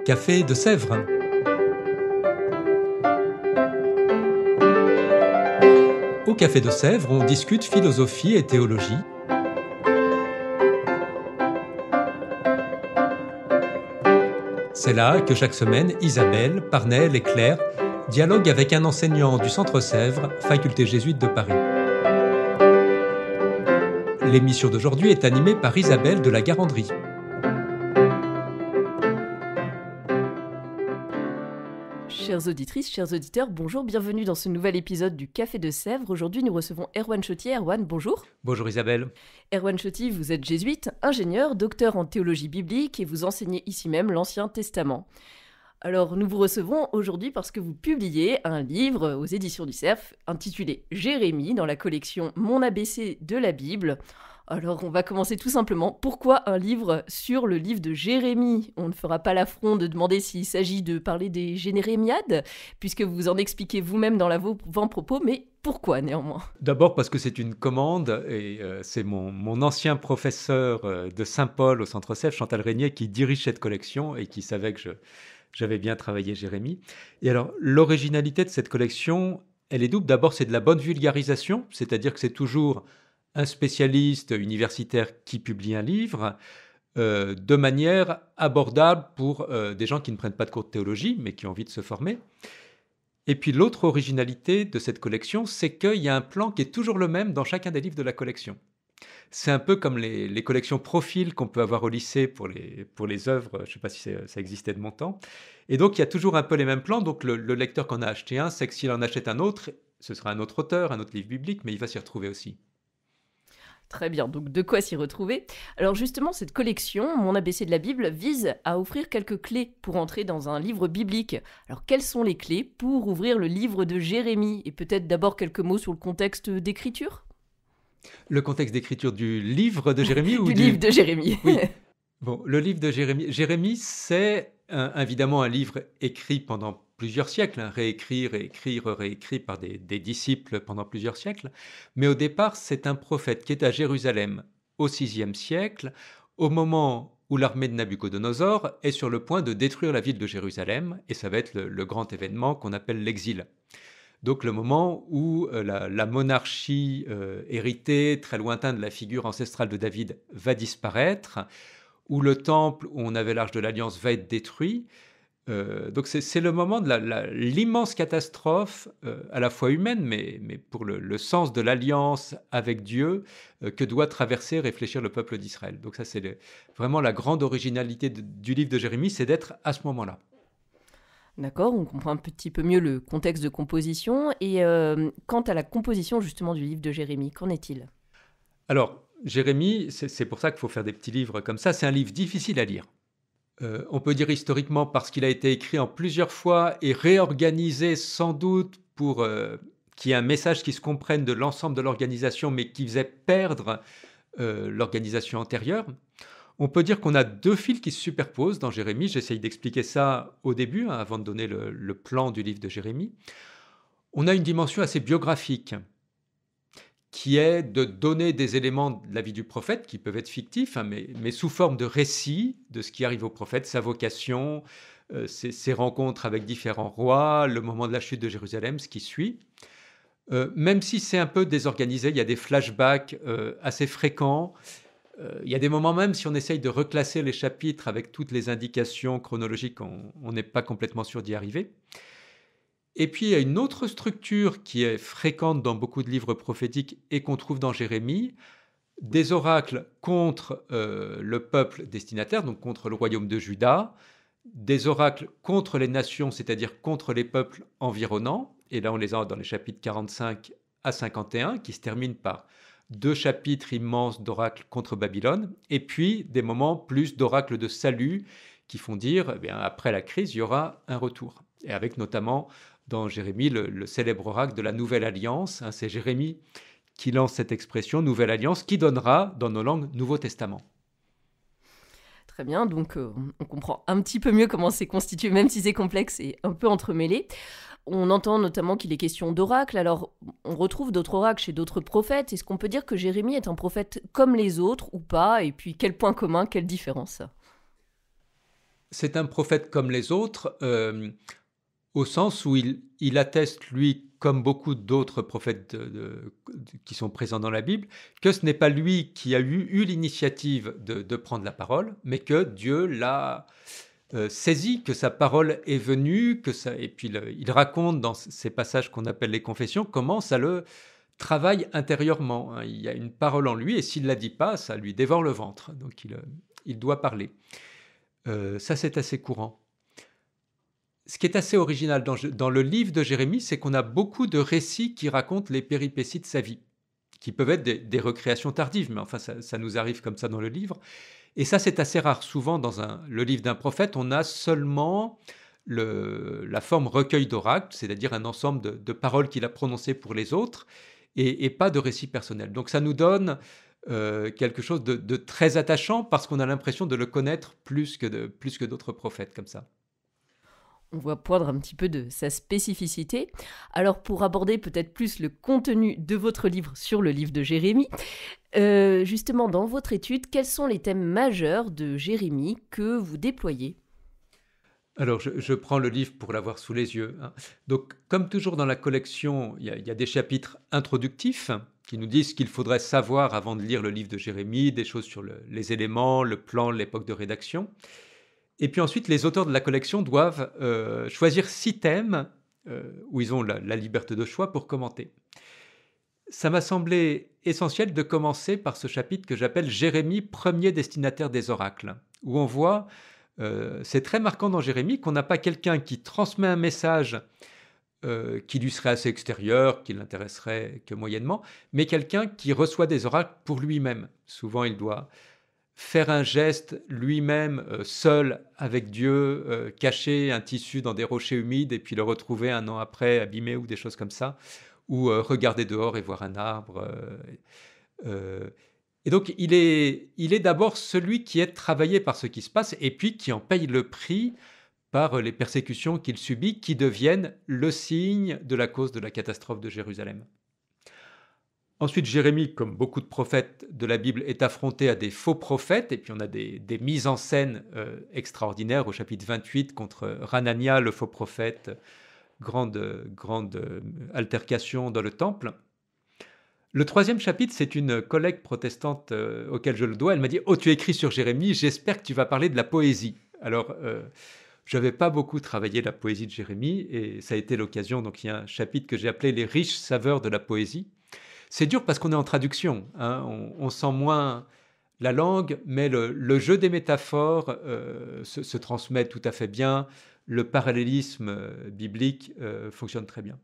Café de Sèvres. Au Café de Sèvres, on discute philosophie et théologie. C'est là que chaque semaine, Isabelle, Parnell et Claire dialoguent avec un enseignant du Centre Sèvres, faculté jésuite de Paris. L'émission d'aujourd'hui est animée par Isabelle de la Garandrie. Chères auditrices, chers auditeurs, bonjour, bienvenue dans ce nouvel épisode du Café de Sèvres. Aujourd'hui, nous recevons Erwan Choty. Erwan, bonjour. Bonjour Isabelle. Erwan Choty, vous êtes jésuite, ingénieur, docteur en théologie biblique et vous enseignez ici même l'Ancien Testament. Alors, nous vous recevons aujourd'hui parce que vous publiez un livre aux éditions du Cerf intitulé Jérémie dans la collection Mon ABC de la Bible. Alors, on va commencer tout simplement. Pourquoi un livre sur le livre de Jérémie ? On ne fera pas l'affront de demander s'il s'agit de parler des Jérémiades, puisque vous en expliquez vous-même dans l'avant-propos, mais pourquoi néanmoins ? D'abord parce que c'est une commande et c'est mon ancien professeur de Saint-Paul au Centre Sèvres, Chantal Régnier, qui dirige cette collection et qui savait que j'avais bien travaillé Jérémie. Et alors, l'originalité de cette collection, elle est double. D'abord, c'est de la bonne vulgarisation, c'est-à-dire que c'est toujours un spécialiste universitaire qui publie un livre de manière abordable pour des gens qui ne prennent pas de cours de théologie, mais qui ont envie de se former. Et puis l'autre originalité de cette collection, c'est qu'il y a un plan qui est toujours le même dans chacun des livres de la collection. C'est un peu comme les collections profils qu'on peut avoir au lycée pour les œuvres, je ne sais pas si ça existait de mon temps. Et donc il y a toujours un peu les mêmes plans, donc le lecteur qui en a acheté un sait que s'il en achète un autre, ce sera un autre auteur, un autre livre biblique, mais il va s'y retrouver aussi. Très bien, donc de quoi s'y retrouver. Alors justement, cette collection, Mon ABC de la Bible, vise à offrir quelques clés pour entrer dans un livre biblique. Alors quelles sont les clés pour ouvrir le livre de Jérémie ? Et peut-être d'abord quelques mots sur le contexte d'écriture ? Le contexte d'écriture du livre de Jérémie ou du livre de Jérémie. Oui. Bon, le livre de Jérémie. Jérémie, c'est évidemment un livre écrit pendant plusieurs siècles, réécrit, réécrit par des disciples pendant plusieurs siècles. Mais au départ, c'est un prophète qui est à Jérusalem au VIe siècle, au moment où l'armée de Nabuchodonosor est sur le point de détruire la ville de Jérusalem, et ça va être le grand événement qu'on appelle l'exil. Donc le moment où la monarchie héritée, très lointaine de la figure ancestrale de David, va disparaître, où le temple où on avait l'Arche de l'Alliance va être détruit. Donc c'est le moment de l'immense catastrophe, à la fois humaine, mais pour le sens de l'alliance avec Dieu, que doit traverser, réfléchir le peuple d'Israël. Donc ça, c'est vraiment la grande originalité du livre de Jérémie, c'est d'être à ce moment-là. D'accord, on comprend un petit peu mieux le contexte de composition. Et quant à la composition justement du livre de Jérémie, qu'en est-il ? Alors, Jérémie, c'est pour ça qu'il faut faire des petits livres comme ça. C'est un livre difficile à lire. On peut dire historiquement parce qu'il a été écrit en plusieurs fois et réorganisé sans doute pour qu'il y ait un message qui se comprenne de l'ensemble de l'organisation, mais qui faisait perdre l'organisation antérieure. On peut dire qu'on a deux fils qui se superposent dans Jérémie. J'essaye d'expliquer ça au début, avant de donner le plan du livre de Jérémie. On a une dimension assez biographique, qui est de donner des éléments de la vie du prophète, qui peuvent être fictifs, mais sous forme de récit de ce qui arrive au prophète, sa vocation, ses rencontres avec différents rois, le moment de la chute de Jérusalem, ce qui suit. Même si c'est un peu désorganisé, il y a des flashbacks assez fréquents. Il y a des moments même, si on essaye de reclasser les chapitres avec toutes les indications chronologiques, on n'est pas complètement sûr d'y arriver. Et puis, il y a une autre structure qui est fréquente dans beaucoup de livres prophétiques et qu'on trouve dans Jérémie, des oracles contre le peuple destinataire, donc contre le royaume de Juda, des oracles contre les nations, c'est-à-dire contre les peuples environnants, et là on les a dans les chapitres 45 à 51, qui se terminent par deux chapitres immenses d'oracles contre Babylone, et puis des moments plus d'oracles de salut, qui font dire, eh bien, après la crise, il y aura un retour. Et avec notamment dans Jérémie, le célèbre oracle de la Nouvelle Alliance. C'est Jérémie qui lance cette expression, Nouvelle Alliance, qui donnera, dans nos langues, Nouveau Testament. Très bien, donc on comprend un petit peu mieux comment c'est constitué, même si c'est complexe et un peu entremêlé. On entend notamment qu'il est question d'oracles. Alors, on retrouve d'autres oracles chez d'autres prophètes. Est-ce qu'on peut dire que Jérémie est un prophète comme les autres ou pas ? Et puis, quel point commun, quelle différence ? C'est un prophète comme les autres, au sens où il atteste, lui, comme beaucoup d'autres prophètes qui sont présents dans la Bible, que ce n'est pas lui qui a eu l'initiative de prendre la parole, mais que Dieu l'a saisi, que sa parole est venue, et puis il raconte dans ces passages qu'on appelle les confessions comment ça le travaille intérieurement, hein. Il y a une parole en lui, et s'il ne la dit pas, ça lui dévore le ventre. Donc il doit parler. Ça, c'est assez courant. Ce qui est assez original dans le livre de Jérémie, c'est qu'on a beaucoup de récits qui racontent les péripéties de sa vie, qui peuvent être des recréations tardives, mais enfin, ça nous arrive comme ça dans le livre. Et ça, c'est assez rare. Souvent, dans le livre d'un prophète, on a seulement la forme recueil d'oracle, c'est-à-dire un ensemble de paroles qu'il a prononcées pour les autres, et pas de récit personnel. Donc ça nous donne quelque chose de très attachant parce qu'on a l'impression de le connaître plus que d'autres prophètes comme ça. On voit poindre un petit peu de sa spécificité. Alors pour aborder peut-être plus le contenu de votre livre sur le livre de Jérémie, justement dans votre étude, quels sont les thèmes majeurs de Jérémie que vous déployez ? Alors, je prends le livre pour l'avoir sous les yeux, hein. Donc, comme toujours dans la collection, il y a des chapitres introductifs qui nous disent ce qu'il faudrait savoir avant de lire le livre de Jérémie, des choses sur les éléments, le plan, l'époque de rédaction. Et puis ensuite, les auteurs de la collection doivent choisir 6 thèmes où ils ont la liberté de choix pour commenter. Ça m'a semblé essentiel de commencer par ce chapitre que j'appelle Jérémie, premier destinataire des oracles, où on voit, c'est très marquant dans Jérémie, qu'on n'a pas quelqu'un qui transmet un message qui lui serait assez extérieur, qui l'intéresserait que moyennement, mais quelqu'un qui reçoit des oracles pour lui-même. Souvent, il doit faire un geste lui-même, seul avec Dieu, cacher un tissu dans des rochers humides et puis le retrouver un an après abîmé ou des choses comme ça, ou regarder dehors et voir un arbre. Et donc il est d'abord celui qui est travaillé par ce qui se passe et puis qui en paye le prix par les persécutions qu'il subit, qui deviennent le signe de la cause de la catastrophe de Jérusalem. Ensuite, Jérémie, comme beaucoup de prophètes de la Bible, est affronté à des faux prophètes, et puis on a des mises en scène extraordinaires au chapitre 28 contre Hanania, le faux prophète, grande altercation dans le temple. Le 3e chapitre, c'est une collègue protestante auquel je le dois. Elle m'a dit « Oh, tu écris sur Jérémie, j'espère que tu vas parler de la poésie. » Alors, je n'avais pas beaucoup travaillé la poésie de Jérémie, et ça a été l'occasion. Donc, il y a un chapitre que j'ai appelé « Les riches saveurs de la poésie ». C'est dur parce qu'on est en traduction, hein. On sent moins la langue, mais le jeu des métaphores se transmet tout à fait bien. Le parallélisme biblique fonctionne très bien.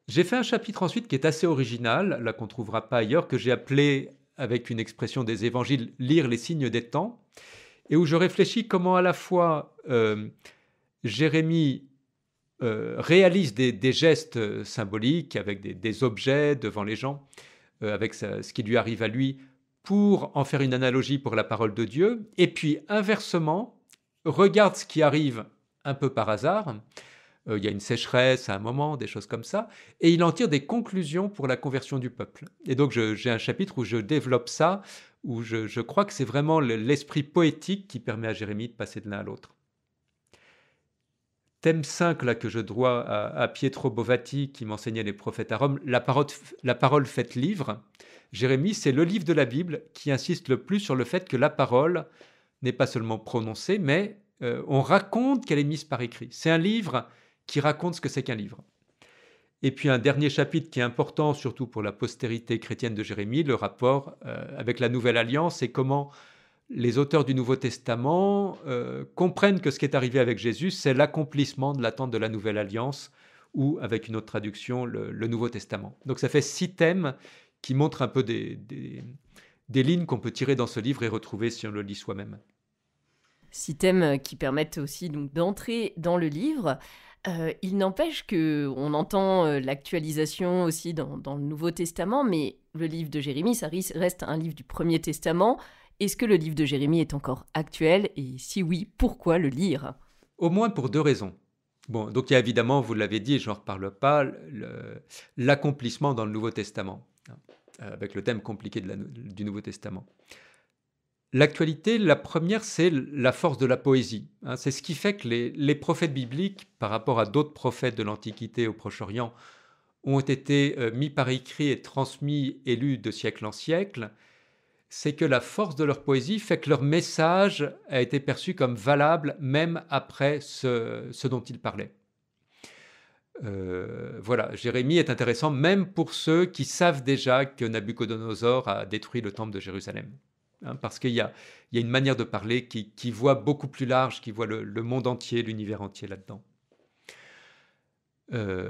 J'ai fait un chapitre ensuite qui est assez original, là qu'on ne trouvera pas ailleurs, que j'ai appelé, avec une expression des évangiles, « Lire les signes des temps », et où je réfléchis comment à la fois Jérémie réalise des gestes symboliques avec des objets devant les gens, avec ce qui lui arrive à lui, pour en faire une analogie pour la parole de Dieu, et puis inversement, regarde ce qui arrive un peu par hasard. Il y a une sécheresse à un moment, des choses comme ça, et il en tire des conclusions pour la conversion du peuple. Et donc j'ai un chapitre où je développe ça, où je crois que c'est vraiment l'esprit poétique qui permet à Jérémie de passer de l'un à l'autre. Thème 5 là, que je dois à Pietro Bovati, qui m'enseignait les prophètes à Rome, la parole faite livre. Jérémie, c'est le livre de la Bible qui insiste le plus sur le fait que la parole n'est pas seulement prononcée, mais on raconte qu'elle est mise par écrit. C'est un livre qui raconte ce que c'est qu'un livre. Et puis un dernier chapitre qui est important, surtout pour la postérité chrétienne de Jérémie, le rapport avec la Nouvelle Alliance et comment les auteurs du Nouveau Testament comprennent que ce qui est arrivé avec Jésus, c'est l'accomplissement de l'attente de la Nouvelle Alliance, ou avec une autre traduction, le Nouveau Testament. Donc ça fait 6 thèmes qui montrent un peu des lignes qu'on peut tirer dans ce livre et retrouver si on le lit soi-même. 6 thèmes qui permettent aussi donc, d'entrer dans le livre. Il n'empêche qu'on entend l'actualisation aussi dans le Nouveau Testament, mais le livre de Jérémie, ça reste un livre du Premier Testament. Est-ce que le livre de Jérémie est encore actuel? Et si oui, pourquoi le lire? Au moins pour 2 raisons. Bon, donc il y a évidemment, vous l'avez dit, je n'en reparle pas, l'accomplissement dans le Nouveau Testament, avec le thème compliqué du Nouveau Testament. L'actualité, la première, c'est la force de la poésie. C'est ce qui fait que les prophètes bibliques, par rapport à d'autres prophètes de l'Antiquité au Proche-Orient, ont été mis par écrit et transmis et lus de siècle en siècle. C'est que la force de leur poésie fait que leur message a été perçu comme valable même après ce dont ils parlaient. Voilà, Jérémie est intéressant même pour ceux qui savent déjà que Nabuchodonosor a détruit le temple de Jérusalem. Parce qu'il y a une manière de parler qui voit beaucoup plus large, qui voit le monde entier, l'univers entier là-dedans.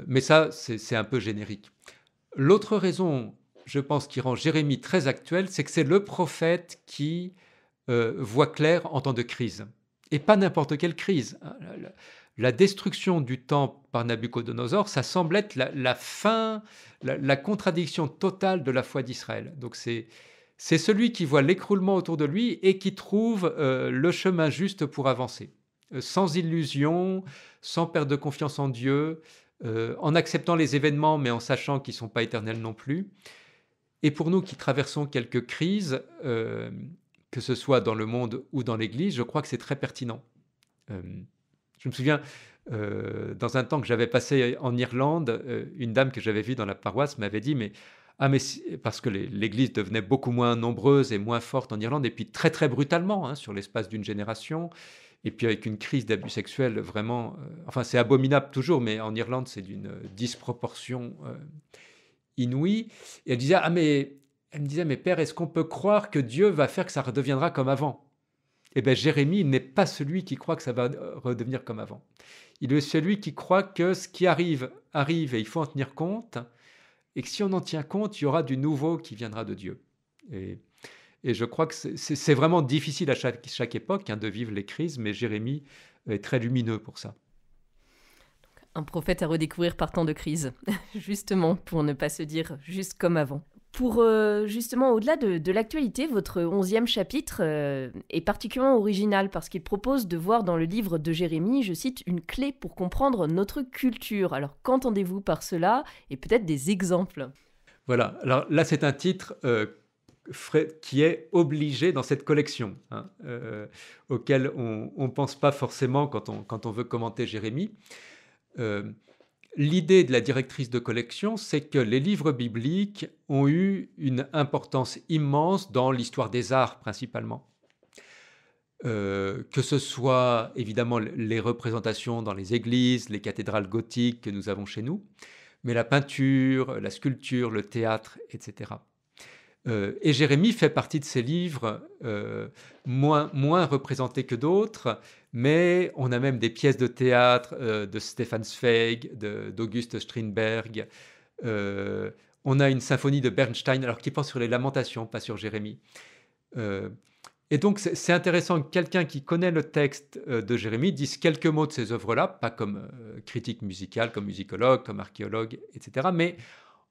Mais ça, c'est un peu générique. L'autre raison, je pense, qui rend Jérémie très actuel, c'est que c'est le prophète qui voit clair en temps de crise. Et pas n'importe quelle crise. La destruction du temple par Nabuchodonosor, ça semble être la fin, la contradiction totale de la foi d'Israël. Donc c'est celui qui voit l'écroulement autour de lui et qui trouve le chemin juste pour avancer. Sans illusion, sans perdre de confiance en Dieu, en acceptant les événements, mais en sachant qu'ils ne sont pas éternels non plus. Et pour nous qui traversons quelques crises, que ce soit dans le monde ou dans l'Église, je crois que c'est très pertinent. Je me souviens, dans un temps que j'avais passé en Irlande, une dame que j'avais vue dans la paroisse m'avait dit, parce que l'Église devenait beaucoup moins nombreuse et moins forte en Irlande, et puis très très brutalement, sur l'espace d'une génération, et puis avec une crise d'abus sexuels vraiment... enfin, c'est abominable toujours, mais en Irlande, c'est d'une disproportion inouïe. Et elle me disait, mais père, est-ce qu'on peut croire que Dieu va faire que ça redeviendra comme avant ? Eh bien, Jérémie n'est pas celui qui croit que ça va redevenir comme avant. Il est celui qui croit que ce qui arrive, arrive et il faut en tenir compte, et que si on en tient compte, il y aura du nouveau qui viendra de Dieu. Et je crois que c'est vraiment difficile à chaque époque de vivre les crises, mais Jérémie est très lumineux pour ça. Un prophète à redécouvrir par temps de crise, justement, pour ne pas se dire juste comme avant. Pour justement, au-delà de l'actualité, votre 11e chapitre est particulièrement original parce qu'il propose de voir dans le livre de Jérémie, je cite, une clé pour comprendre notre culture. Alors, qu'entendez-vous par cela et peut-être des exemples ? Voilà, alors là c'est un titre qui est obligé dans cette collection, auquel on ne pense pas forcément quand on veut commenter Jérémie. L'idée de la directrice de collection, c'est que les livres bibliques ont eu une importance immense dans l'histoire des arts principalement. Que ce soit évidemment les représentations dans les églises, les cathédrales gothiques que nous avons chez nous, mais la peinture, la sculpture, le théâtre, etc. Et Jérémie fait partie de ces livres moins représentés que d'autres, mais on a même des pièces de théâtre de Stefan Zweig, d'August Strindberg. On a une symphonie de Bernstein, alors qui porte sur les lamentations, pas sur Jérémie. Et donc c'est intéressant que quelqu'un qui connaît le texte de Jérémie dise quelques mots de ces œuvres-là, pas comme critique musicale, comme musicologue, comme archéologue, etc., mais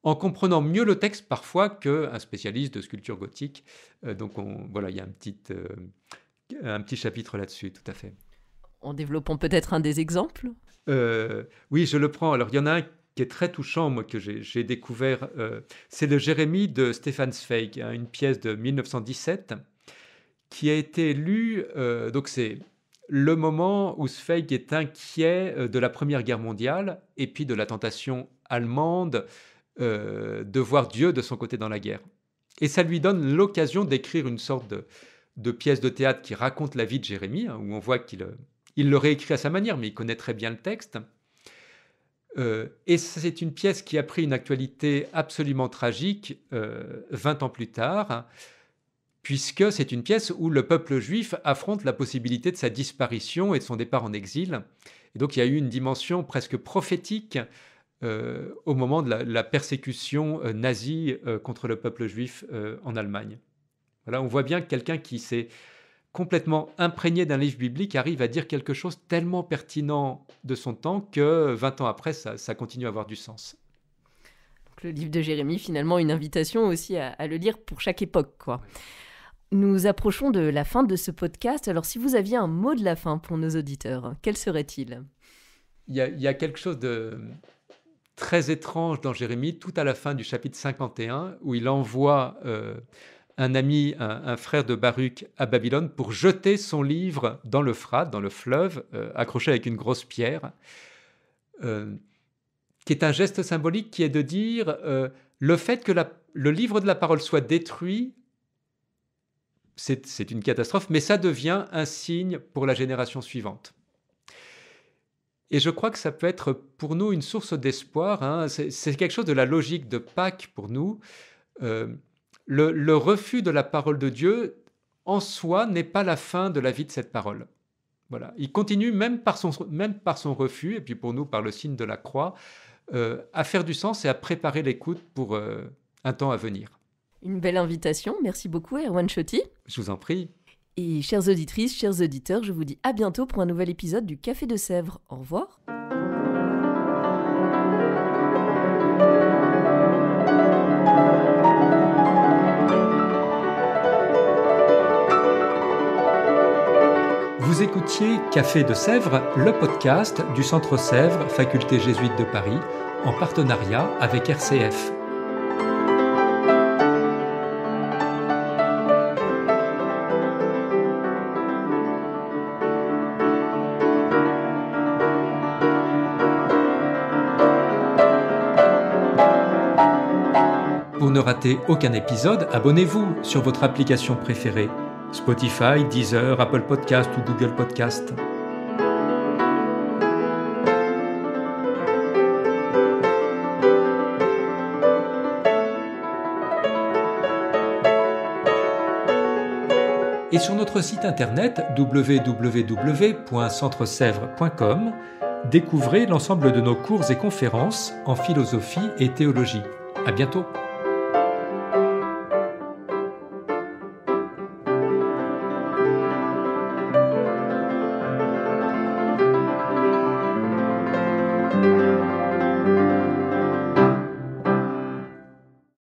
en comprenant mieux le texte parfois qu'un spécialiste de sculpture gothique. Donc voilà, il y a un petit chapitre là-dessus, tout à fait. En développant peut-être un des exemples ? Oui, je le prends. Alors il y en a un qui est très touchant, moi, que j'ai découvert. C'est le Jérémie de Stefan Zweig, une pièce de 1917 qui a été lue. Donc c'est le moment où Zweig est inquiet de la Première Guerre mondiale et puis de la tentation allemande de voir Dieu de son côté dans la guerre. Et ça lui donne l'occasion d'écrire une sorte de pièce de théâtre qui raconte la vie de Jérémie, où on voit qu'il le réécrit à sa manière, mais il connaît très bien le texte. Et c'est une pièce qui a pris une actualité absolument tragique 20 ans plus tard, puisque c'est une pièce où le peuple juif affronte la possibilité de sa disparition et de son départ en exil. Et donc il y a eu une dimension presque prophétique au moment de la persécution nazie contre le peuple juif en Allemagne. Voilà, on voit bien que quelqu'un qui s'est complètement imprégné d'un livre biblique arrive à dire quelque chose tellement pertinent de son temps que 20 ans après, ça continue à avoir du sens. Donc, le livre de Jérémie, finalement, une invitation aussi à le lire pour chaque époque, quoi. Nous approchons de la fin de ce podcast. Alors, si vous aviez un mot de la fin pour nos auditeurs, quel serait-il ? Il y a quelque chose de très étrange dans Jérémie, tout à la fin du chapitre 51, où il envoie un ami, un frère de Baruch à Babylone, pour jeter son livre dans l'Euphrate, dans le fleuve, accroché avec une grosse pierre, qui est un geste symbolique qui est de dire le fait que le livre de la parole soit détruit, c'est une catastrophe, mais ça devient un signe pour la génération suivante. Et je crois que ça peut être pour nous une source d'espoir, hein. C'est quelque chose de la logique de Pâques pour nous. Le refus de la parole de Dieu, en soi, n'est pas la fin de la vie de cette parole. Voilà. Il continue, même par son refus, et puis pour nous, par le signe de la croix, à faire du sens et à préparer l'écoute pour un temps à venir. Une belle invitation. Merci beaucoup, Erwan Choty. Je vous en prie. Et chères auditrices, chers auditeurs, je vous dis à bientôt pour un nouvel épisode du Café de Sèvres. Au revoir. Vous écoutiez Café de Sèvres, le podcast du Centre Sèvres, Faculté jésuite de Paris, en partenariat avec RCF. Pour ne rater aucun épisode, abonnez-vous sur votre application préférée. Spotify, Deezer, Apple Podcast ou Google Podcast. Et sur notre site internet www.centresèvres.com, découvrez l'ensemble de nos cours et conférences en philosophie et théologie. À bientôt.